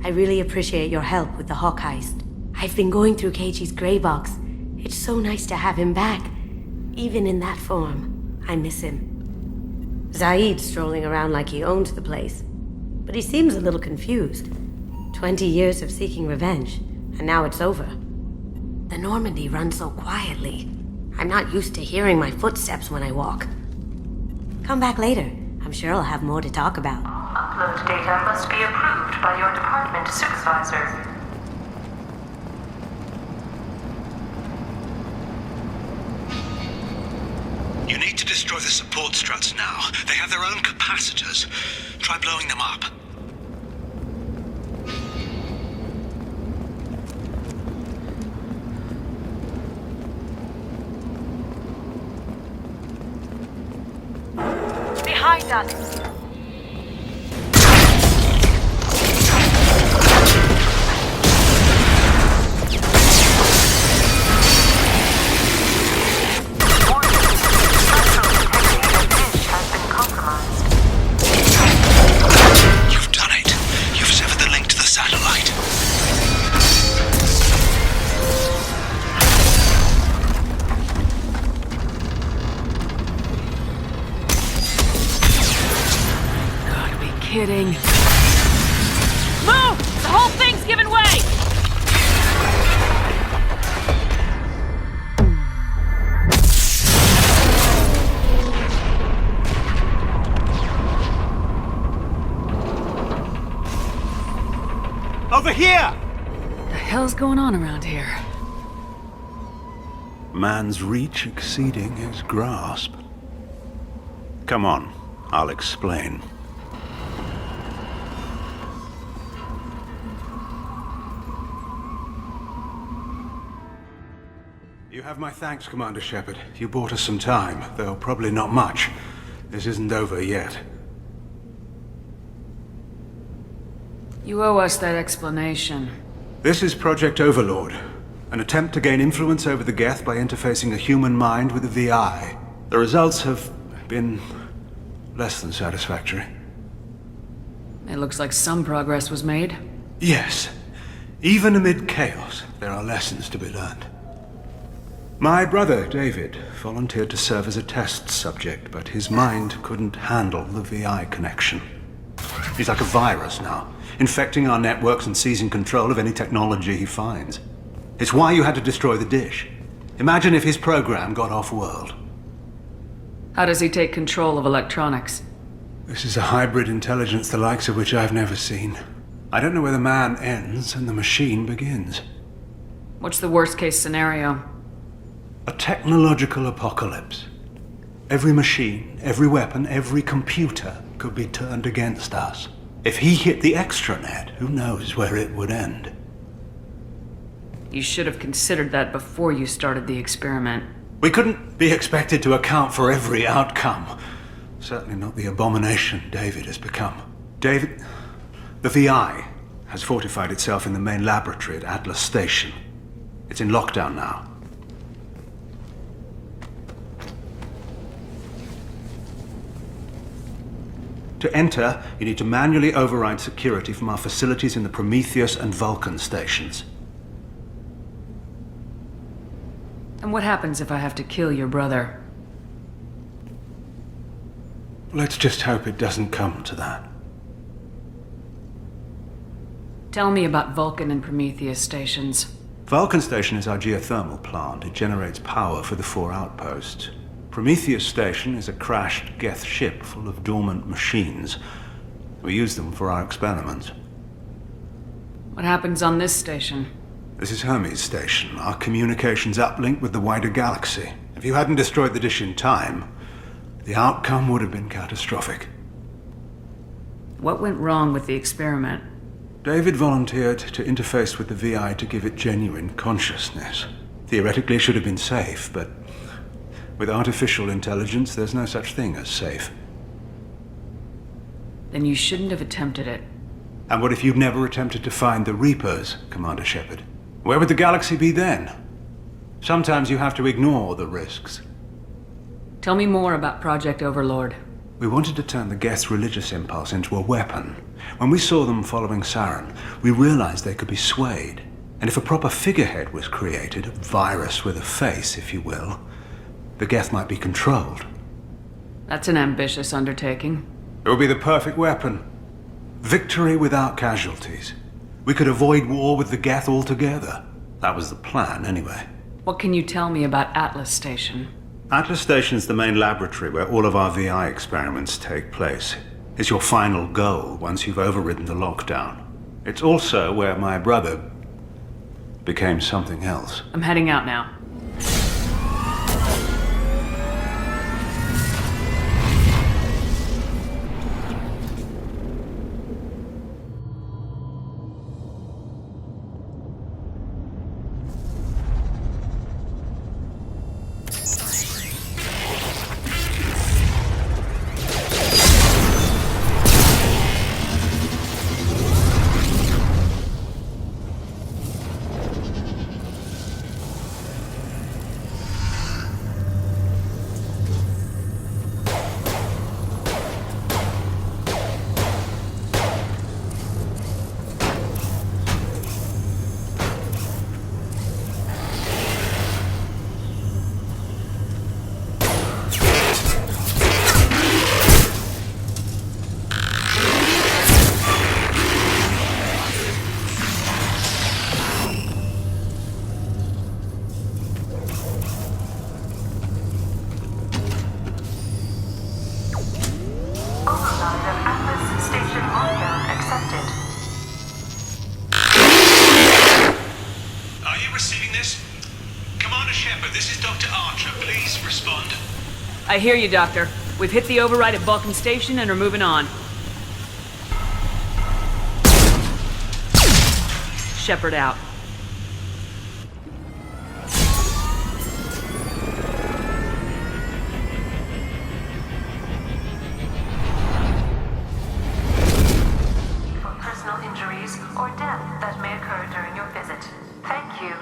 I really appreciate your help with the Hawk heist. I've been going through Keiichi's gray box. It's so nice to have him back. Even in that form, I miss him. Zaid's strolling around like he owned the place. But he seems a little confused. 20 years of seeking revenge, and now it's over. The Normandy runs so quietly. I'm not used to hearing my footsteps when I walk. Come back later. I'm sure I'll have more to talk about. Upload data must be approved by your department supervisor. You need to destroy the support struts now. They have their own capacitors. Try blowing them up. Behind us! You've done it. You've severed the link to the satellite. Gotta be kidding. Move! The whole thing's giving way! Over here! What the hell's going on around here? Man's reach exceeding his grasp. Come on, I'll explain. You have my thanks, Commander Shepard. You bought us some time, though probably not much. This isn't over yet. You owe us that explanation. This is Project Overlord, an attempt to gain influence over the Geth by interfacing a human mind with a VI. The results have been less than satisfactory. It looks like some progress was made. Yes, even amid chaos, there are lessons to be learned. My brother, David, volunteered to serve as a test subject, but his mind couldn't handle the VI connection. He's like a virus now, infecting our networks and seizing control of any technology he finds. It's why you had to destroy the dish. Imagine if his program got off-world. How does he take control of electronics? This is a hybrid intelligence the likes of which I've never seen. I don't know where the man ends and the machine begins. What's the worst-case scenario? A technological apocalypse. Every machine, every weapon, every computer could be turned against us. If he hit the extranet, who knows where it would end? You should have considered that before you started the experiment. We couldn't be expected to account for every outcome. Certainly not the abomination David has become. David, the VI has fortified itself in the main laboratory at Atlas Station. It's in lockdown now. To enter, you need to manually override security from our facilities in the Prometheus and Vulcan stations. And what happens if I have to kill your brother? Let's just hope it doesn't come to that. Tell me about Vulcan and Prometheus stations. Vulcan Station is our geothermal plant. It generates power for the 4 outposts. Prometheus Station is a crashed Geth ship full of dormant machines. We use them for our experiments. What happens on this station? This is Hermes Station, our communications uplink with the wider galaxy. If you hadn't destroyed the dish in time, the outcome would have been catastrophic. What went wrong with the experiment? David volunteered to interface with the VI to give it genuine consciousness. Theoretically, it should have been safe, but with artificial intelligence, there's no such thing as safe. Then you shouldn't have attempted it. And what if you'd never attempted to find the Reapers, Commander Shepard? Where would the galaxy be then? Sometimes you have to ignore the risks. Tell me more about Project Overlord. We wanted to turn the Geth's religious impulse into a weapon. When we saw them following Saren, we realized they could be swayed. And if a proper figurehead was created, a virus with a face, if you will, the Geth might be controlled. That's an ambitious undertaking. It would be the perfect weapon. Victory without casualties. We could avoid war with the Geth altogether. That was the plan, anyway. What can you tell me about Atlas Station? Atlas Station's the main laboratory where all of our VI experiments take place. It's your final goal once you've overridden the lockdown. It's also where my brother became something else. I'm heading out now. I hear you, Doctor. We've hit the override at Vulcan Station and are moving on. Shepard out. For personal injuries or death that may occur during your visit. Thank you.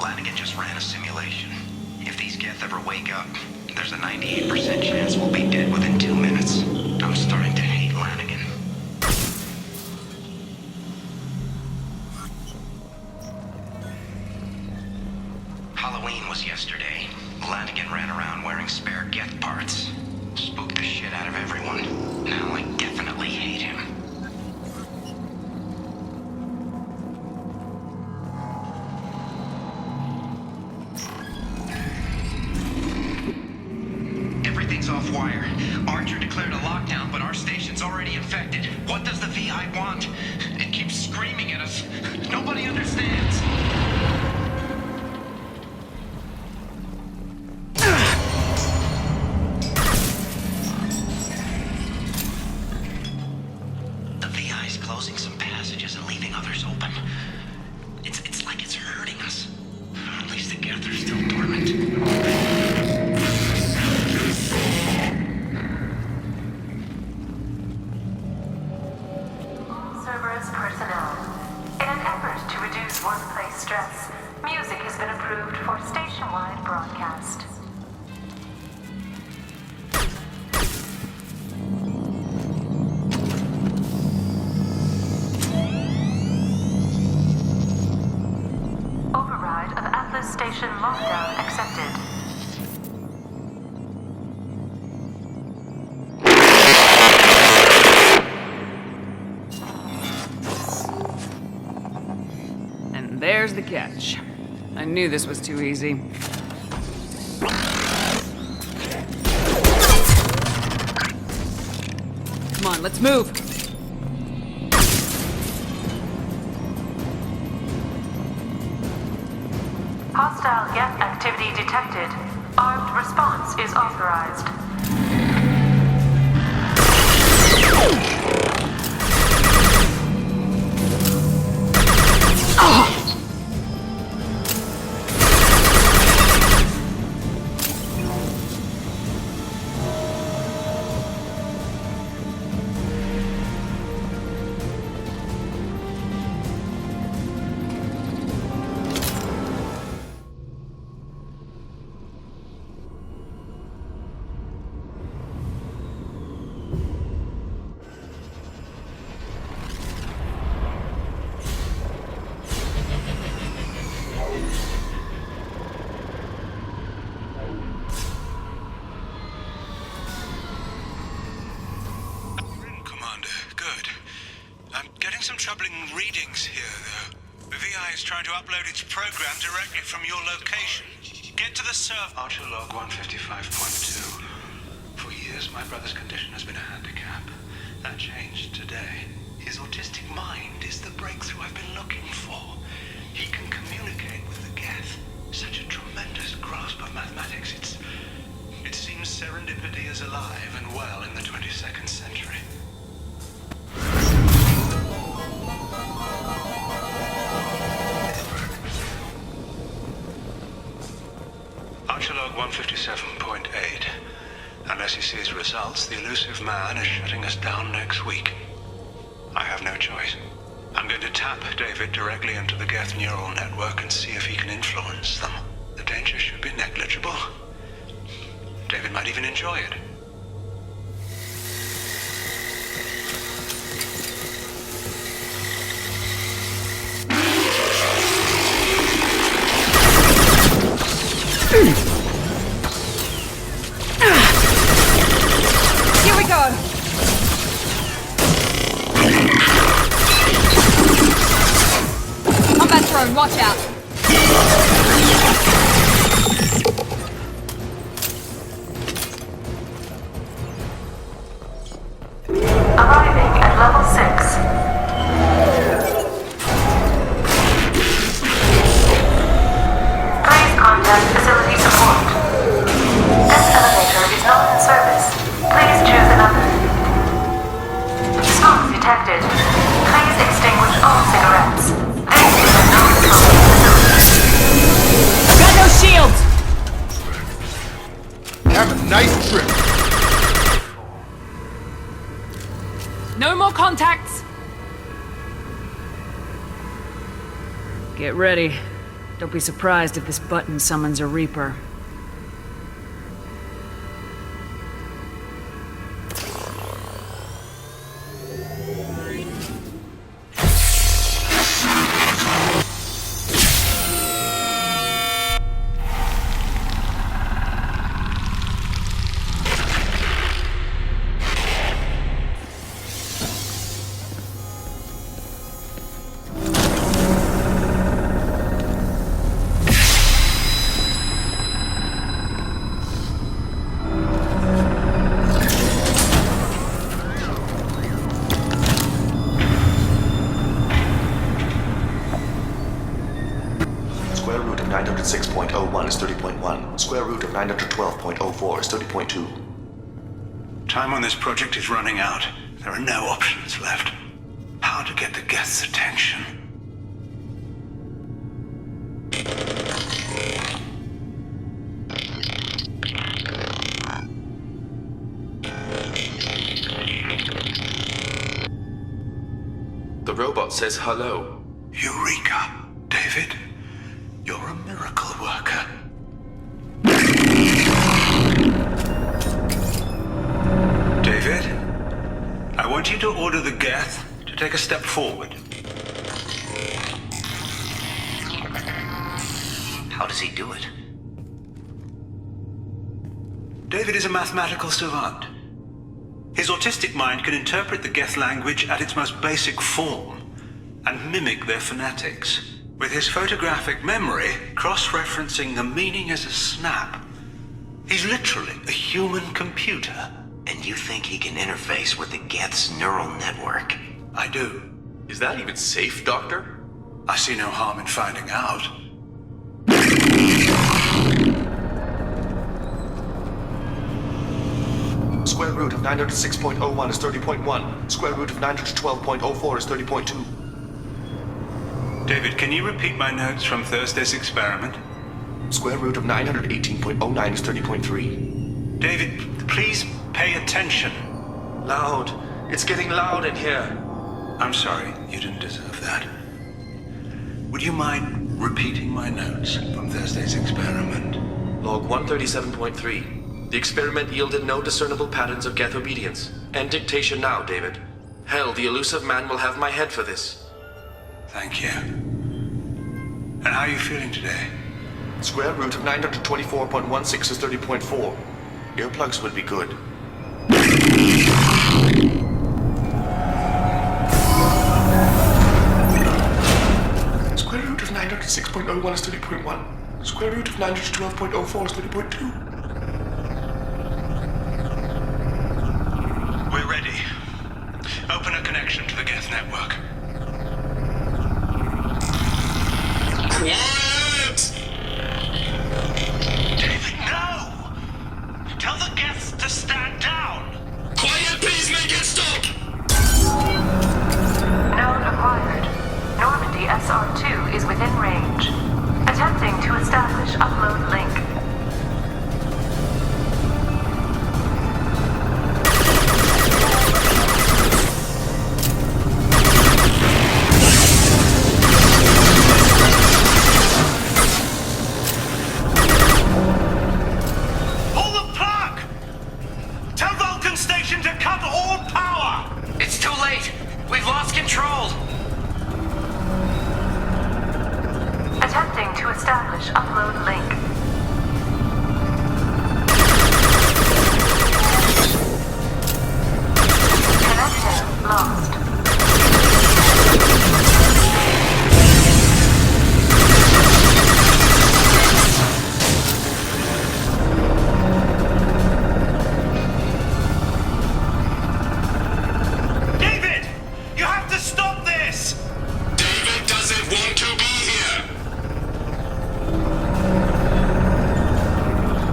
Lanigan just ran a simulation. If these Geth ever wake up, there's a 98% chance we'll be dead within 2 minutes. I'm starting to hate Lanigan. Halloween was yesterday. Lanigan ran around wearing spare Geth parts. Spooked the shit out of everyone. Now I definitely hate him. Off wire. Archer declared a lockdown, but our station's already infected. What does the VI want? It keeps screaming at us. Nobody understands. The VI's closing some passages and leaving others open. It's like it's hurting us. At least the Geth are still dormant. Personnel. In an effort to reduce workplace stress, music has been approved for station-wide broadcast. Override of Atlas Station lockdown accepted. There's the catch. I knew this was too easy. Come on, let's move. Hostile Geth activity detected. Armed response is authorized. Commander, good. I'm getting some troubling readings here, though. The VI is trying to upload its program directly from your location. Get to the server. Archer log 155.2. For years, my brother's condition has been a handicap. That changed today. His autistic mind is the breakthrough I've been looking for. He can communicate with the Geth. Such a tremendous grasp of mathematics. It seems serendipity is alive and well in the 22nd century. Archerlog 157.8. Unless he sees results, the elusive man is shutting us down next week. I have no choice. I'm going to tap David directly into the Geth neural network and see if he can influence them. The danger should be negligible. David might even enjoy it. Here we go! Combat drone, watch out! Arriving at level 6. Please contact facility support. This elevator is not in service. Please choose another. Smoke detected. Please extinguish all cigarettes. This is a non-smoking facility. I've got no shields! Have a nice trip. No more contacts! Get ready. Don't be surprised if this button summons a Reaper. Square root of 906.01 is 30.1. Square root of 912.04 is 30.2. Time on this project is running out. There are no options left. How to get the Geth's attention? The robot says hello. Eureka, David. You're a miracle worker. David, I want you to order the Geth to take a step forward. How does he do it? David is a mathematical savant. His autistic mind can interpret the Geth language at its most basic form and mimic their phonetics, with his photographic memory cross-referencing the meaning as a snap. He's literally a human computer. And you think he can interface with the Geth's neural network? I do. Is that even safe, Doctor? I see no harm in finding out. Square root of 906.01 is 30.1. Square root of 912.04 is 30.2. David, can you repeat my notes from Thursday's experiment? Square root of 918.09 is 30.3. David, please pay attention. Loud. It's getting loud in here. I'm sorry, you didn't deserve that. Would you mind repeating my notes from Thursday's experiment? Log 137.3. The experiment yielded no discernible patterns of Geth obedience. End dictation now, David. Hell, the elusive man will have my head for this. Thank you. And how are you feeling today? Square root of 924.16 is 30.4. Earplugs would be good. Square root of 906.01 is 30.1. Square root of 912.04 is 30.2. We're ready. Open a connection to the Geth network. Quiet! David, no! Tell the Geths to stand down! Quiet, please make it stop! Node acquired. Normandy SR2 is within range. Attempting to establish upload link. Pull the plug! Tell Vulcan Station to cut all power! It's too late. We've lost control. Attempting to establish upload link. Connection lost. David! You have to stop this! David doesn't want to be here!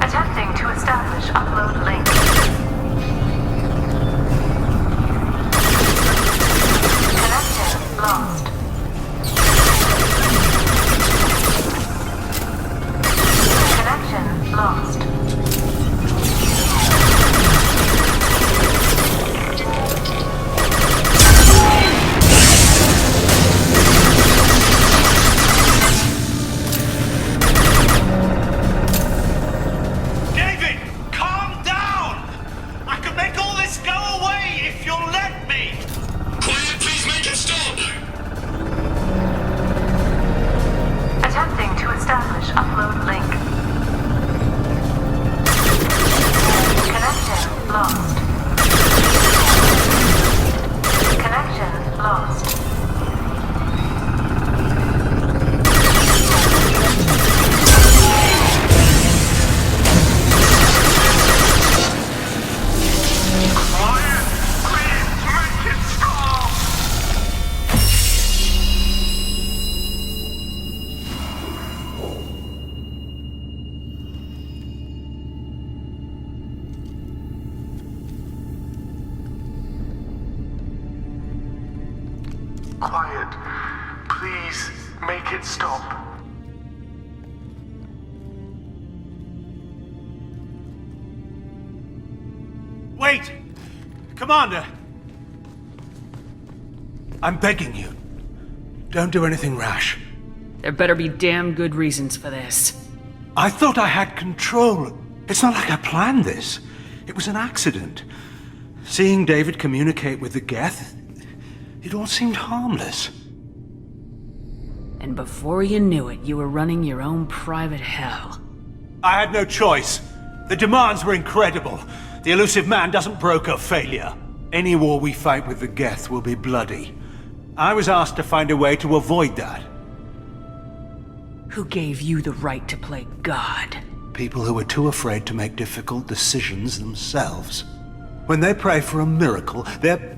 Attempting to establish upload link. Connection lost. Connection lost. David, calm down! I can make all this go away if you'll let me! Quiet, please make it stop! Attempting to establish upload link. Connection lost. Connection lost. Quiet! Please make it stop! Quiet. Please make it stop. Wait! Commander! I'm begging you. Don't do anything rash. There better be damn good reasons for this. I thought I had control. It's not like I planned this. It was an accident. Seeing David communicate with the Geth, it all seemed harmless. And before you knew it, you were running your own private hell. I had no choice. The demands were incredible. The elusive man doesn't broker failure. Any war we fight with the Geth will be bloody. I was asked to find a way to avoid that. Who gave you the right to play God? People who are too afraid to make difficult decisions themselves. When they pray for a miracle, they're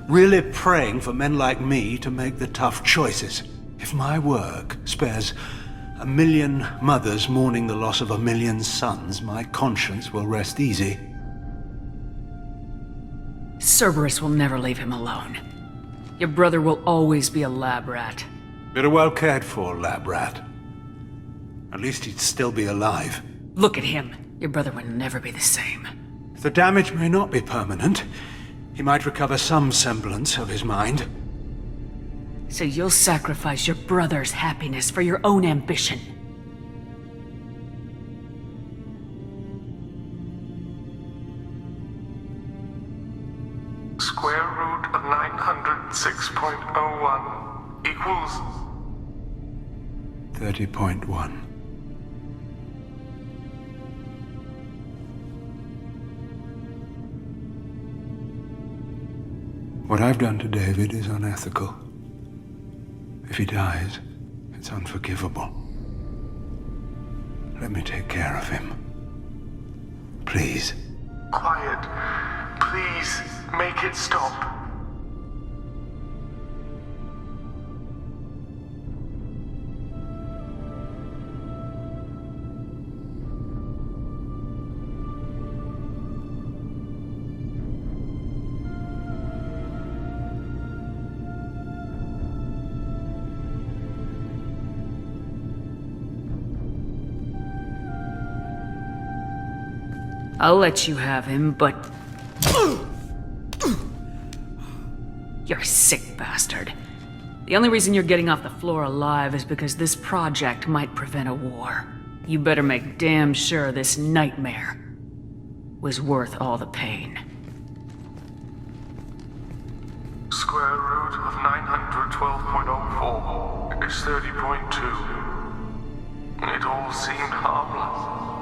really praying for men like me to make the tough choices. If my work spares 1 million mothers mourning the loss of 1 million sons, my conscience will rest easy. Cerberus will never leave him alone. Your brother will always be a lab rat. You're a well cared for lab rat. At least he'd still be alive. Look at him. Your brother will never be the same. The damage may not be permanent. He might recover some semblance of his mind. So you'll sacrifice your brother's happiness for your own ambition. Square root of 906.01 equals 30.1. What I've done to David is unethical. If he dies, it's unforgivable. Let me take care of him. Please. quiet. Please, make it stop. I'll let you have him, but... You're a sick bastard. The only reason you're getting off the floor alive is because this project might prevent a war. You better make damn sure this nightmare was worth all the pain. Square root of 912.04 is 30.2. It all seemed harmless.